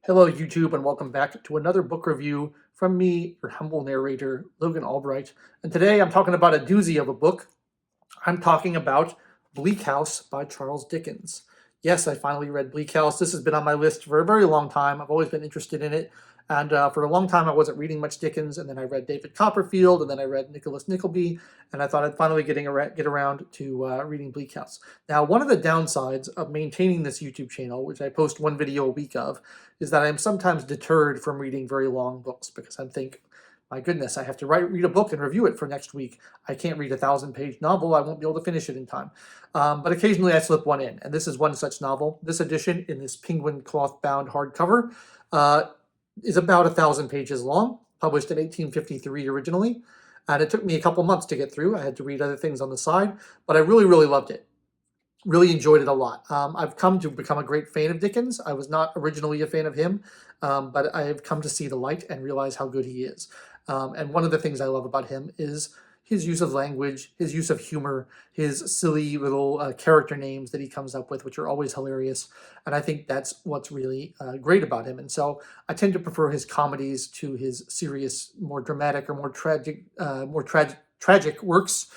Hello, YouTube, and welcome back to another book review from me, your humble narrator, Logan Albright. And today I'm talking about a doozy of a book. I'm talking about Bleak House by Charles Dickens. Yes, I finally read Bleak House. This has been on my list for a very long time. I've always been interested in it. And for a long time, I wasn't reading much Dickens. And then I read David Copperfield, and then I read Nicholas Nickleby. And I thought I'd finally get around to reading Bleak House. Now, one of the downsides of maintaining this YouTube channel, which I post one video a week of, is that I'm sometimes deterred from reading very long books because I think, my goodness, I have to read a book and review it for next week. I can't read a 1,000-page novel. I won't be able to finish it in time. But occasionally I slip one in, and this is one such novel. This edition in this penguin cloth-bound hardcover is about 1,000 pages long, published in 1853 originally. And it took me a couple months to get through. I had to read other things on the side, but I really, really loved it. Really enjoyed it a lot. I've come to become a great fan of Dickens. I was not originally a fan of him, but I have come to see the light and realize how good he is. And one of the things I love about him is his use of language, his use of humor, his silly little character names that he comes up with, which are always hilarious. And I think that's what's really great about him. And so I tend to prefer his comedies to his serious, more dramatic or more tragic works.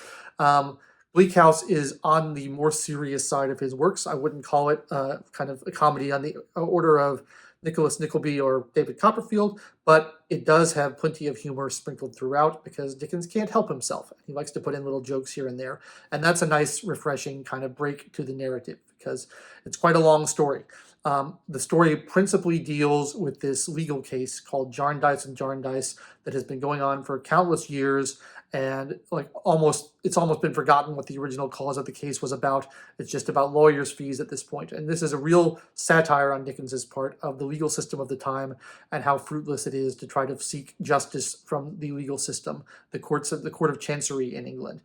Bleak House is on the more serious side of his works. I wouldn't call it kind of a comedy on the order of Nicholas Nickleby or David Copperfield, but it does have plenty of humor sprinkled throughout because Dickens can't help himself. He likes to put in little jokes here and there, and that's a nice, refreshing kind of break to the narrative because it's quite a long story. The story principally deals with this legal case called Jarndyce and Jarndyce that has been going on for countless years, and it's almost been forgotten what the original cause of the case was about. It's just about lawyers' fees at this point. And this is a real satire on Dickens's part of the legal system of the time and how fruitless it is to try to seek justice from the legal system, the Court of Chancery in England.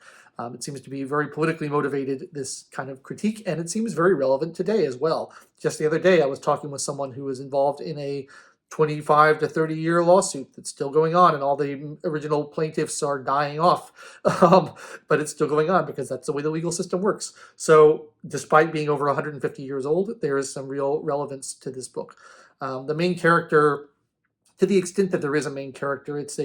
It seems to be very politically motivated, this kind of critique, and it seems very relevant today as well. Just the other day, I was talking with someone who was involved in a 25 to 30-year lawsuit that's still going on, and all the original plaintiffs are dying off. But it's still going on because that's the way the legal system works. So despite being over 150 years old, there is some real relevance to this book. The main character, to the extent that there is a main character, it's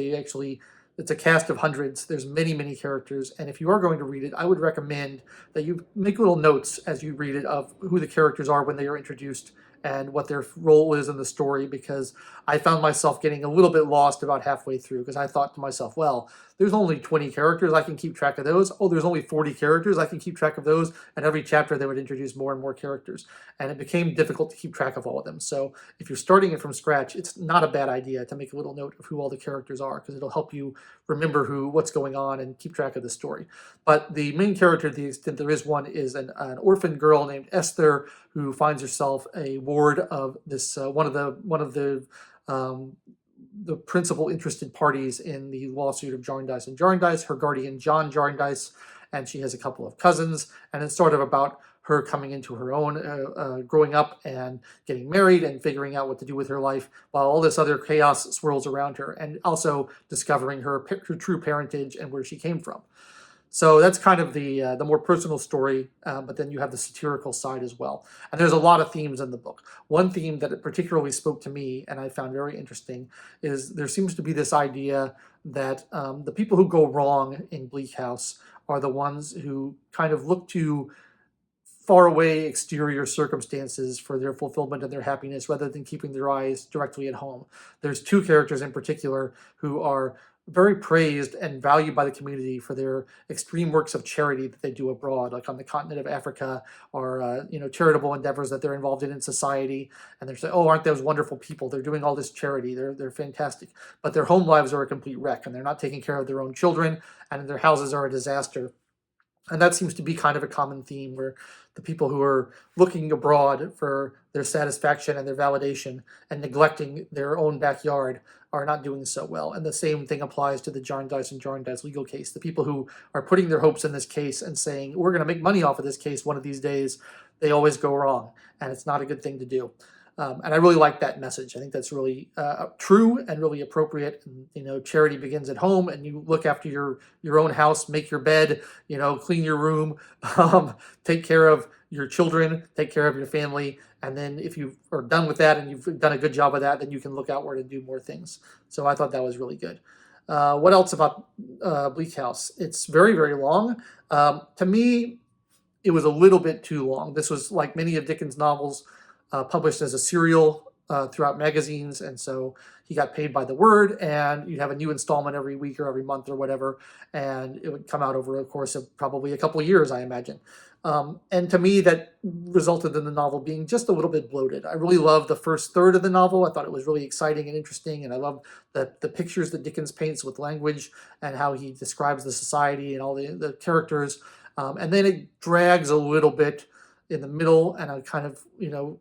a cast of hundreds. There's many, many characters. And if you are going to read it, I would recommend that you make little notes as you read it of who the characters are when they are introduced and what their role is in the story, because I found myself getting a little bit lost about halfway through because I thought to myself, well, there's only 20 characters, I can keep track of those. Oh, there's only 40 characters, I can keep track of those. And every chapter they would introduce more and more characters. And it became difficult to keep track of all of them. So if you're starting it from scratch, it's not a bad idea to make a little note of who all the characters are because it'll help you remember what's going on and keep track of the story. But the main character, to the extent there is one, is an orphan girl named Esther who finds herself a ward of this one of the principal interested parties in the lawsuit of Jarndyce and Jarndyce, her guardian John Jarndyce, and she has a couple of cousins, and it's sort of about her coming into her own, growing up and getting married and figuring out what to do with her life while all this other chaos swirls around her, and also discovering her true parentage and where she came from. So that's kind of the more personal story, but then you have the satirical side as well. And there's a lot of themes in the book. One theme that particularly spoke to me and I found very interesting is there seems to be this idea that the people who go wrong in Bleak House are the ones who kind of look to faraway exterior circumstances for their fulfillment and their happiness rather than keeping their eyes directly at home. There's two characters in particular who are very praised and valued by the community for their extreme works of charity that they do abroad, like on the continent of Africa, or charitable endeavors that they're involved in society. And they're saying, "Oh, aren't those wonderful people? They're doing all this charity. They're fantastic." But their home lives are a complete wreck, and they're not taking care of their own children, and their houses are a disaster. And that seems to be kind of a common theme where the people who are looking abroad for their satisfaction and their validation and neglecting their own backyard are not doing so well. And the same thing applies to the Jarndyce and Jarndyce legal case. The people who are putting their hopes in this case and saying, we're going to make money off of this case one of these days, they always go wrong. And it's not a good thing to do. And I really like that message. I think that's really true and really appropriate. And, charity begins at home, and you look after your own house, make your bed, clean your room, take care of your children, take care of your family. And then if you are done with that and you've done a good job of that, then you can look outward and do more things. So I thought that was really good. What else about Bleak House? It's very, very long. To me, it was a little bit too long. This was like many of Dickens' novels, published as a serial throughout magazines, and so he got paid by the word, and you'd have a new installment every week or every month or whatever, and it would come out over a course of probably a couple of years, I imagine. And to me, that resulted in the novel being just a little bit bloated. I really loved the first third of the novel. I thought it was really exciting and interesting, and I loved the pictures that Dickens paints with language and how he describes the society and all the characters. And then it drags a little bit in the middle, and I kind of,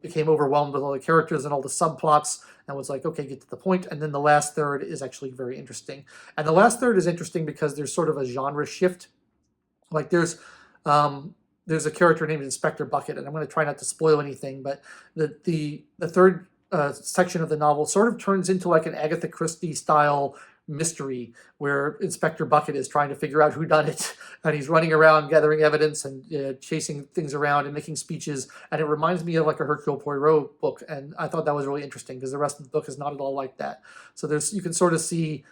became overwhelmed with all the characters and all the subplots, and was like, okay, get to the point. And then the last third is actually very interesting. And the last third is interesting because there's sort of a genre shift. Like there's a character named Inspector Bucket, and I'm going to try not to spoil anything, but the third section of the novel sort of turns into like an Agatha Christie style mystery where Inspector Bucket is trying to figure out who done it, and he's running around gathering evidence and chasing things around and making speeches, and it reminds me of like a Hercule Poirot book, and I thought that was really interesting because the rest of the book is not at all like that. So you can sort of see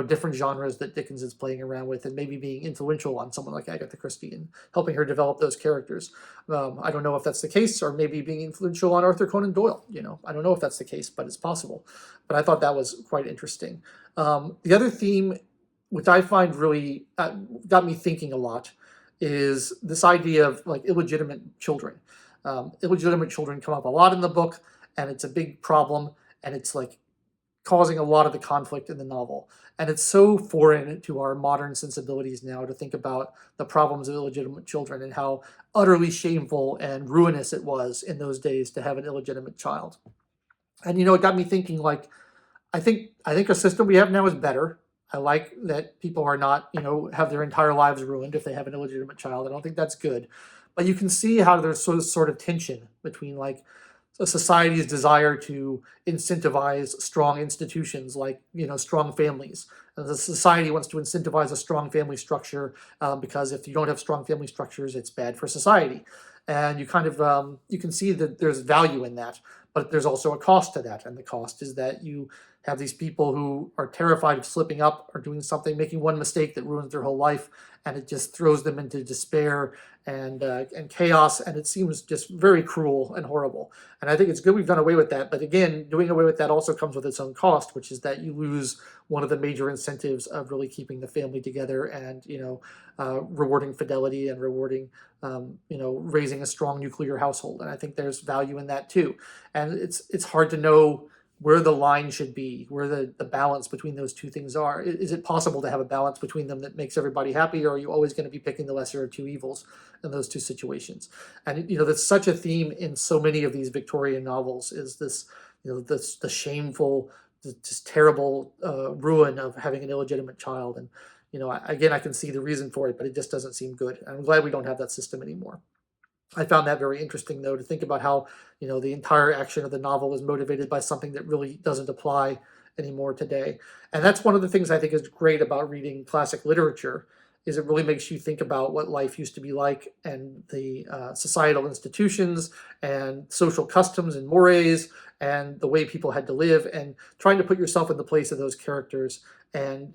different genres that Dickens is playing around with, and maybe being influential on someone like Agatha Christie and helping her develop those characters. I don't know if that's the case, or maybe being influential on Arthur Conan Doyle. I don't know if that's the case, but it's possible. But I thought that was quite interesting. The other theme, which I find really got me thinking a lot, is this idea of like illegitimate children. Illegitimate children come up a lot in the book, and it's a big problem, and it's like causing a lot of the conflict in the novel. And it's so foreign to our modern sensibilities now to think about the problems of illegitimate children and how utterly shameful and ruinous it was in those days to have an illegitimate child. And it got me thinking, like, I think a system we have now is better. I like that people are not, have their entire lives ruined if they have an illegitimate child. I don't think that's good. But you can see how there's sort of tension between like a society's desire to incentivize strong institutions like, strong families. And the society wants to incentivize a strong family structure because if you don't have strong family structures, it's bad for society. And you kind of, you can see that there's value in that, but there's also a cost to that. And the cost is that you have these people who are terrified of slipping up or doing something, making one mistake that ruins their whole life, and it just throws them into despair and chaos, and it seems just very cruel and horrible. And I think it's good we've done away with that, but again, doing away with that also comes with its own cost, which is that you lose one of the major incentives of really keeping the family together and rewarding fidelity and rewarding raising a strong nuclear household. And I think there's value in that too. And it's hard to know where the line should be, where the balance between those two things are. Is it possible to have a balance between them that makes everybody happy, or are you always going to be picking the lesser of two evils in those two situations? And that's such a theme in so many of these Victorian novels, is this the shameful, just terrible ruin of having an illegitimate child. And again, I can see the reason for it, but it just doesn't seem good. I'm glad we don't have that system anymore. I found that very interesting, though, to think about how, the entire action of the novel is motivated by something that really doesn't apply anymore today. And that's one of the things I think is great about reading classic literature, is it really makes you think about what life used to be like, and the societal institutions and social customs and mores and the way people had to live, and trying to put yourself in the place of those characters and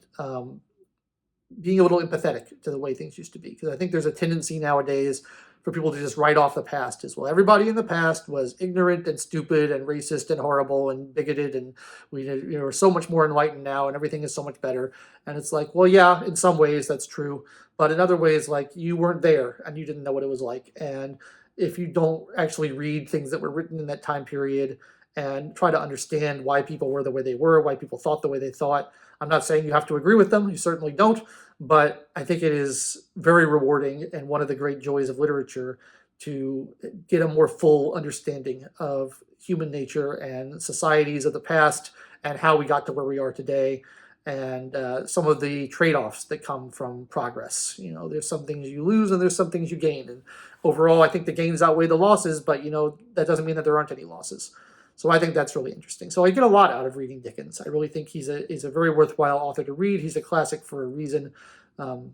being a little empathetic to the way things used to be. Because I think there's a tendency nowadays for people to just write off the past as well. Everybody in the past was ignorant and stupid and racist and horrible and bigoted, and we are so much more enlightened now, and everything is so much better. And it's like, well, yeah, in some ways that's true, but in other ways, like, you weren't there and you didn't know what it was like. And if you don't actually read things that were written in that time period and try to understand why people were the way they were, why people thought the way they thought, I'm not saying you have to agree with them, you certainly don't, but I think it is very rewarding and one of the great joys of literature to get a more full understanding of human nature and societies of the past and how we got to where we are today, and some of the trade-offs that come from progress. There's some things you lose and there's some things you gain. And overall, I think the gains outweigh the losses, but that doesn't mean that there aren't any losses. So I think that's really interesting. So I get a lot out of reading Dickens. I really think he's a very worthwhile author to read. He's a classic for a reason. Um,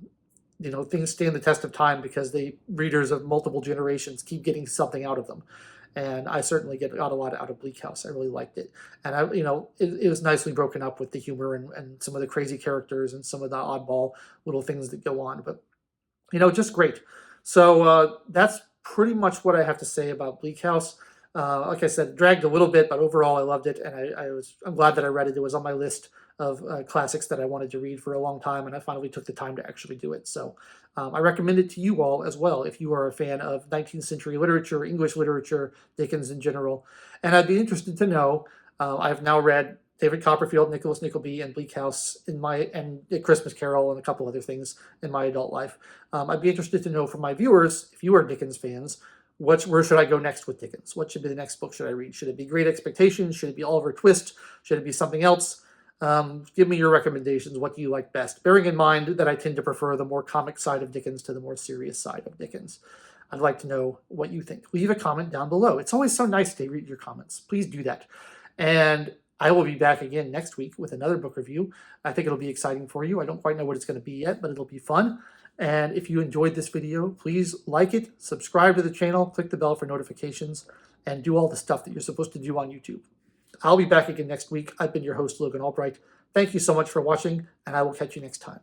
things stand the test of time because the readers of multiple generations keep getting something out of them. And I certainly got a lot out of Bleak House. I really liked it, and it was nicely broken up with the humor and some of the crazy characters and some of the oddball little things that go on. But just great. So that's pretty much what I have to say about Bleak House. Like I said, it dragged a little bit, but overall I loved it, and I'm glad that I read it. It was on my list of classics that I wanted to read for a long time, and I finally took the time to actually do it. So I recommend it to you all as well if you are a fan of 19th century literature, English literature, Dickens in general. And I'd be interested to know. I've now read David Copperfield, Nicholas Nickleby, and Bleak House and A Christmas Carol and a couple other things in my adult life. I'd be interested to know from my viewers, if you are Dickens fans, where should I go next with Dickens? What should be the next book should I read? Should it be Great Expectations? Should it be Oliver Twist? Should it be something else? Give me your recommendations. What do you like best? Bearing in mind that I tend to prefer the more comic side of Dickens to the more serious side of Dickens. I'd like to know what you think. Leave a comment down below. It's always so nice to read your comments. Please do that. And I will be back again next week with another book review. I think it'll be exciting for you. I don't quite know what it's going to be yet, but it'll be fun. And if you enjoyed this video, please like it, subscribe to the channel, click the bell for notifications, and do all the stuff that you're supposed to do on YouTube. I'll be back again next week. I've been your host, Logan Albright. Thank you so much for watching, and I will catch you next time.